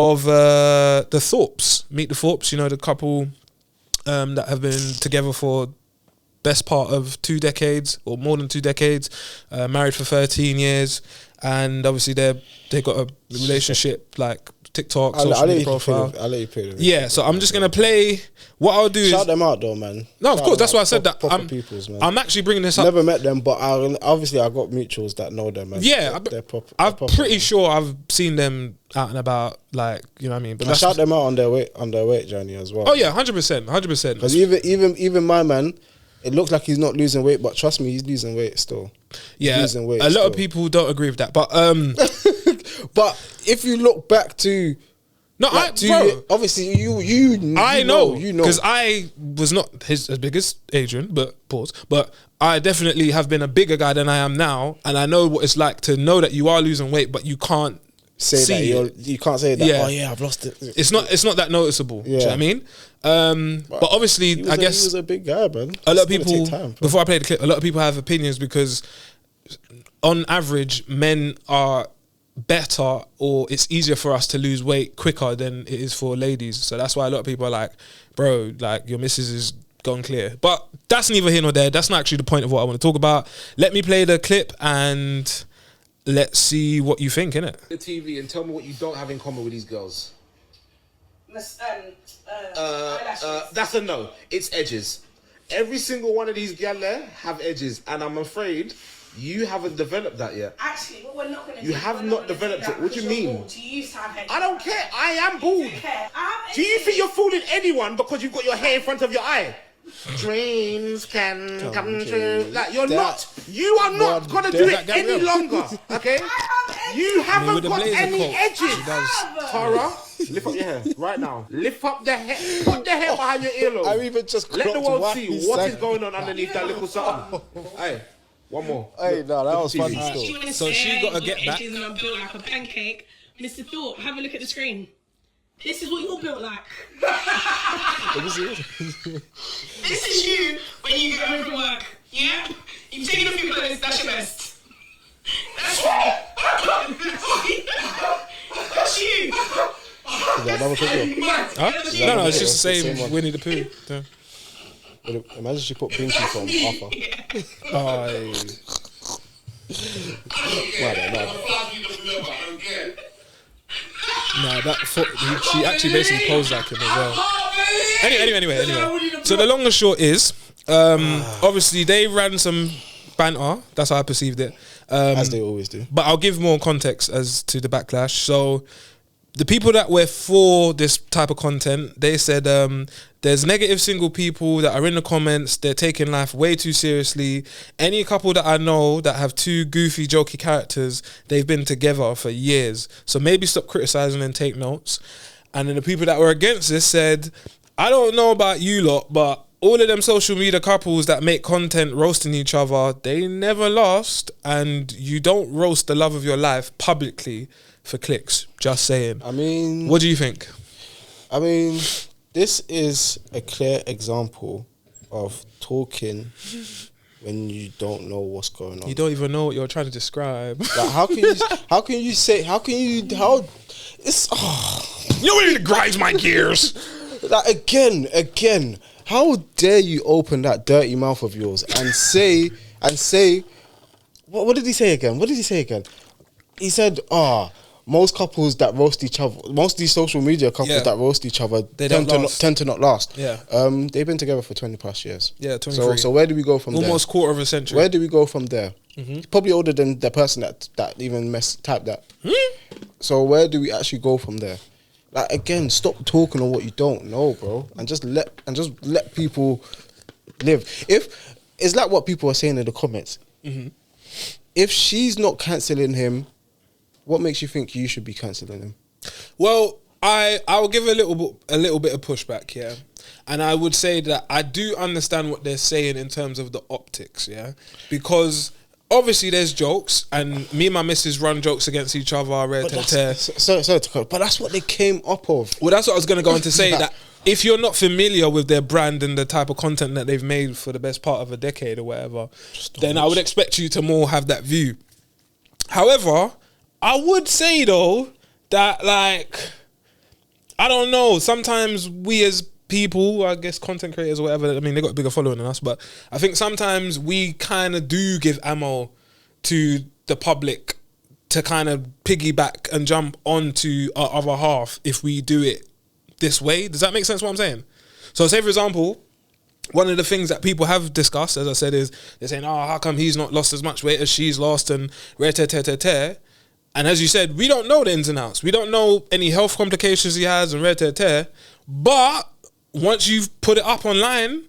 of the Thorpes. Meet the Thorpes, you know, the couple that have been together for best part of 2 decades or more than 2 decades, married for 13 years, and obviously they got a relationship like TikTok, social media profile. I'll let you play them. Yeah, so I'm just gonna play. What I'll do is shout them out though, man. No, of course, that's why I said that. Man. I'm actually bringing this up. Never met them, but obviously I got mutuals that know them. Man. Yeah, I'm pretty sure I've seen them out and about, like, you know what I mean. But I shout them out on their weight journey as well. Oh yeah, 100%. Because even my man, it looks like he's not losing weight, but trust me, he's losing weight still. Yeah, losing weight. A lot of people don't agree with that, but but if you look back to. No, bro, obviously you know because I was not as big as Adrian, but I definitely have been a bigger guy than I am now, and I know what it's like to know that you are losing weight, but you can't see that you can't say that. Yeah. Oh yeah, I've lost it. It's not that noticeable. Yeah. Do you know what I mean? But obviously, I guess he was a big guy, man. A lot of people. Before I play the clip, a lot of people have opinions because, on average, men are better, or it's easier for us to lose weight quicker than it is for ladies. So that's why a lot of people are like, bro, like, your missus is gone clear. But that's neither here nor there. That's not actually the point of what I want to talk about. Let me play the clip and let's see what you think, innit? The TV and tell me what you don't have in common with these girls. That's a no. It's edges. Every single one of these gal there have edges, and I'm afraid you haven't developed that yet. Actually, what we're not going to do. You have not developed it. What do you mean? You used to have hair. I don't care. I am bald. Do you think you're fooling anyone because you've got your hair in front of your eye? Dreams can come true. Like, you are not going to do it any longer. Okay? You haven't got any edges. Tara, lift up your hair right now. Lift up the hair. Put the hair behind your earlobe. I even just let the world see what is going on underneath that little something. Hey. One more. Hey, no, that was funny still. So she got to get back. And I'm built like a pancake. Mr. Thorpe, have a look at the screen. This is what you're built like. This is you when you get home from work. Yeah? You've taken off your clothes, that's your best. That's you. That's you. Is that another picture? Huh? No, it's just the same Winnie the Pooh. Yeah. Imagine she put Binky from Arthur. She actually basically posed like him as well. Anyway. So the long and short is, obviously they ran some banter. That's how I perceived it. As they always do. But I'll give more context as to the backlash. So the people that were for this type of content, they said there's negative single people that are in the comments. They're taking life way too seriously. Any couple that I know that have 2 goofy, jokey characters, they've been together for years. So maybe stop criticizing and take notes. And then the people that were against this said, I don't know about you lot, but all of them social media couples that make content roasting each other, they never last. And you don't roast the love of your life publicly for clicks. Just saying. I mean, what do you think? I mean, this is a clear example of talking when you don't know what's going on. You don't even know what you're trying to describe. Like, how can it's you know when it grinds my gears. Like, again, how dare you open that dirty mouth of yours and say what did he say again? He said, most couples that roast each other, most of these social media couples that roast each other, they tend to not last. Yeah. They've been together for 20 plus years. Yeah, 23. So where do we go from there? Almost quarter of a century. Where do we go from there? Probably older than the person that even typed that. So where do we actually go from there? Like, again, stop talking on what you don't know, bro, and just let people live. If it's like what people are saying in the comments. If she's not cancelling him, what makes you think you should be cancelling him? Well, I will give a little bit of pushback, yeah. And I would say that I do understand what they're saying in terms of the optics, yeah. Because obviously there's jokes, and me and my missus run jokes against each other, but that's what they came up of. Well, that's what I was going to go on to say, that if you're not familiar with their brand and the type of content that they've made for the best part of a decade or whatever, then I would expect you to more have that view. However, I would say though that, like, I don't know. Sometimes we as people, I guess content creators or whatever, I mean, they got a bigger following than us, but I think sometimes we kind of do give ammo to the public to kind of piggyback and jump onto our other half if we do it this way. Does that make sense what I'm saying? So say, for example, one of the things that people have discussed, as I said, is they're saying, oh, how come he's not lost as much weight as she's lost and rare. And as you said, we don't know the ins and outs. We don't know any health complications he has and rare. But once you've put it up online,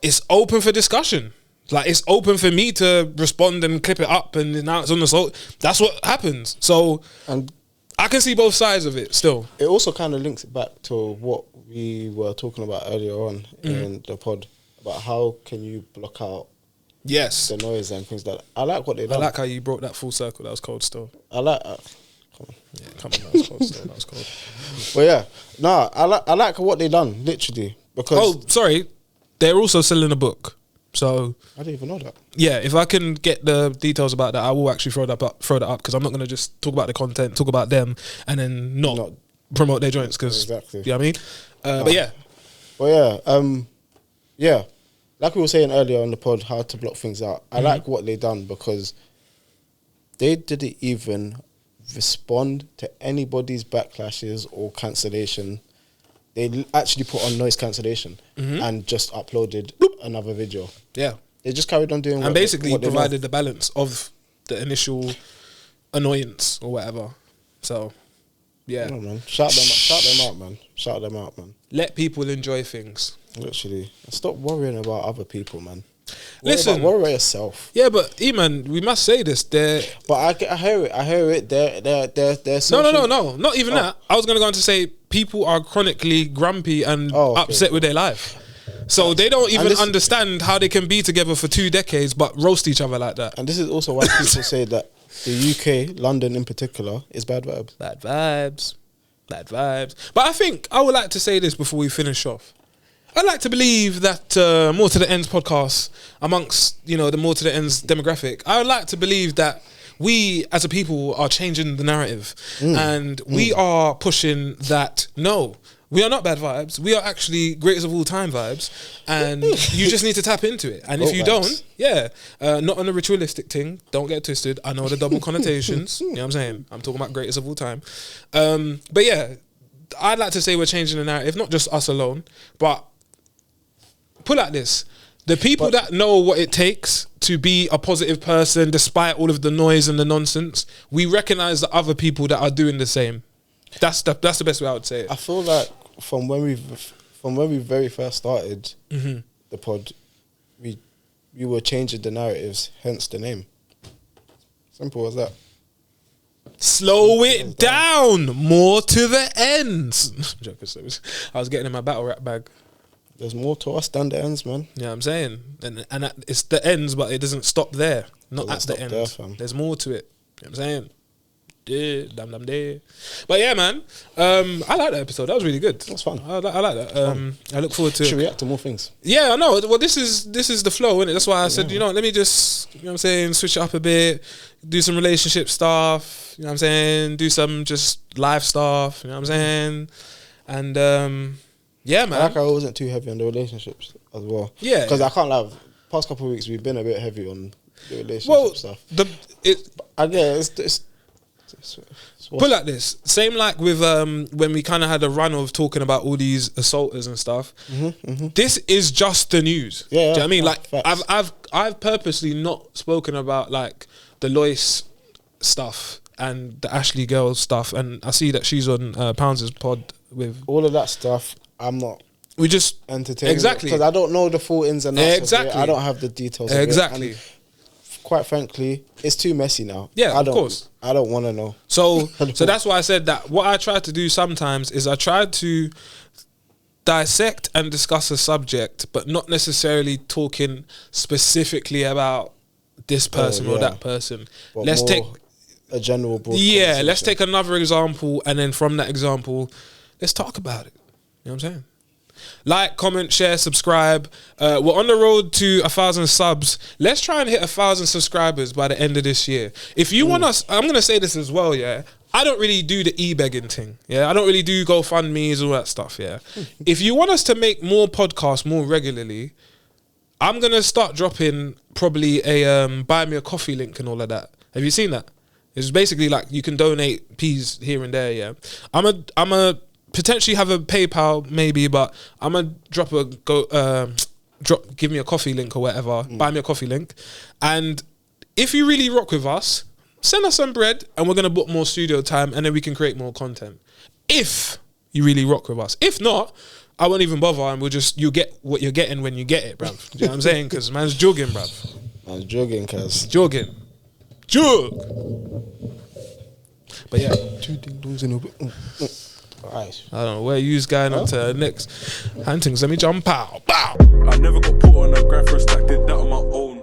it's open for discussion. Like, it's open for me to respond and clip it up, and now it's on the soul. That's what happens. So, And I can see both sides of it still. it also kind of links it back to what we were talking about earlier on in the pod about how can you block out Yes. the noise and things like that. I like what they I done. like how you brought that full circle. That was cold still. I like. Yeah, come on, that was cold still. That was cold. But yeah, nah, I like what they done literally because Oh, sorry. They're also selling a book. So, I didn't even know that. yeah, if I can get the details about that, I will actually throw that up because I'm not going to just talk about the content, talk about them, and then not promote their joints because, Exactly. you know what I mean? But yeah. Well, yeah, like we were saying earlier on the pod, how to block things out. I like what they done because they didn't even respond to anybody's backlashes or cancellation. They actually put on noise cancellation and just uploaded another video. Yeah. They just carried on doing And what basically what they know. provided the balance of the initial annoyance or whatever. So, yeah. No, man. Shout them out, man. Shout them out, man. Let people enjoy things. Literally. Stop worrying about other people, man. Listen. Worry about yourself. Yeah, but E-man, we must say this. But I hear it. They're No. Not even that. I was going to go on to say people are chronically grumpy and upset with their life. So they don't even understand how they can be together for 2 decades but roast each other like that. And this is also why people say that the UK, London in particular, is bad vibes. Bad vibes. Bad vibes. But I think I would like to say this before we finish off. I'd like to believe that More to the Ends podcast, amongst, the More to the Ends demographic, I would like to believe that we as a people are changing the narrative and we are pushing that, no, we are not bad vibes. We are actually greatest of all time vibes, and you just need to tap into it. And if you don't, not on a ritualistic thing, don't get twisted. I know the double connotations. You know what I'm saying? I'm talking about greatest of all time. But yeah, I'd like to say we're changing the narrative, not just us alone, but put like this. The people that know what it takes to be a positive person despite all of the noise and the nonsense, we recognise the other people that are doing the same. That's the best way I would say it. I feel like from when we very first started the pod, we were changing the narratives, hence the name. Simple as that. Slow it down. More to the ends. I was getting in my battle rap bag. There's more to us than the ends, man. Yeah, I'm saying, and it's the ends, but it doesn't stop there. Not at the end. There, fam. There's more to it. You know what I'm saying? Yeah, But yeah, man. I like that episode. That was really good. That's fun. I like that. I look forward to. Should react to more things. Yeah, I know. Well, this is the flow, isn't it? That's why I said, let me just, what I'm saying, switch it up a bit, do some relationship stuff. You know what I'm saying? Do some just live stuff. You know what I'm saying? And yeah, man. I like how I wasn't too heavy on the relationships as well. Yeah. Because I can't lie. Past couple of weeks we've been a bit heavy on the relationship stuff. I guess it's put like this. Same like with when we kind of had a run of talking about all these assaulters and stuff. This is just the news. Yeah, do you know what I mean? Like facts. I've purposely not spoken about like the Lois stuff and the Ashley girl stuff, and I see that she's on Pounds' pod with all of that stuff. I'm not. We just entertaining exactly because I don't know the full ins and outs. Exactly. Of it. I don't have the details. Of exactly. It. And quite frankly, it's too messy now. Yeah, of course. I don't want to know. So that's why I said that. What I try to do sometimes is I try to dissect and discuss a subject, but not necessarily talking specifically about this person or that person. But let's take a general broad let's take another example, and then from that example, let's talk about it. You know what I'm saying? Like, comment, share, subscribe. We're on the road to 1,000 subs. Let's try and hit 1,000 subscribers by the end of this year. If you want us, I'm going to say this as well, yeah. I don't really do the e-begging thing. Yeah, I don't really do GoFundMe's, all that stuff. Yeah, if you want us to make more podcasts more regularly, I'm gonna start dropping probably a buy me a coffee link and all of that. Have you seen that? It's basically like you can donate peas here and there. Yeah, I'm a potentially have a PayPal maybe, but I'm gonna give me a coffee link or whatever. Buy me a coffee link, and if you really rock with us, send us some bread and we're going to book more studio time and then we can create more content. If you really rock with us. If not, I won't even bother and you'll get what you're getting when you get it, bruv. Do you know what I'm saying? Because man's jogging, bruv. Man's jogging, cuz. Jogging. Jog! But yeah. 2 ding dongs in a bit. Alright. I don't know where you's going on to the next. Huntings, let me jump out. Bow! I never got put on a graph or stacked it that on my own.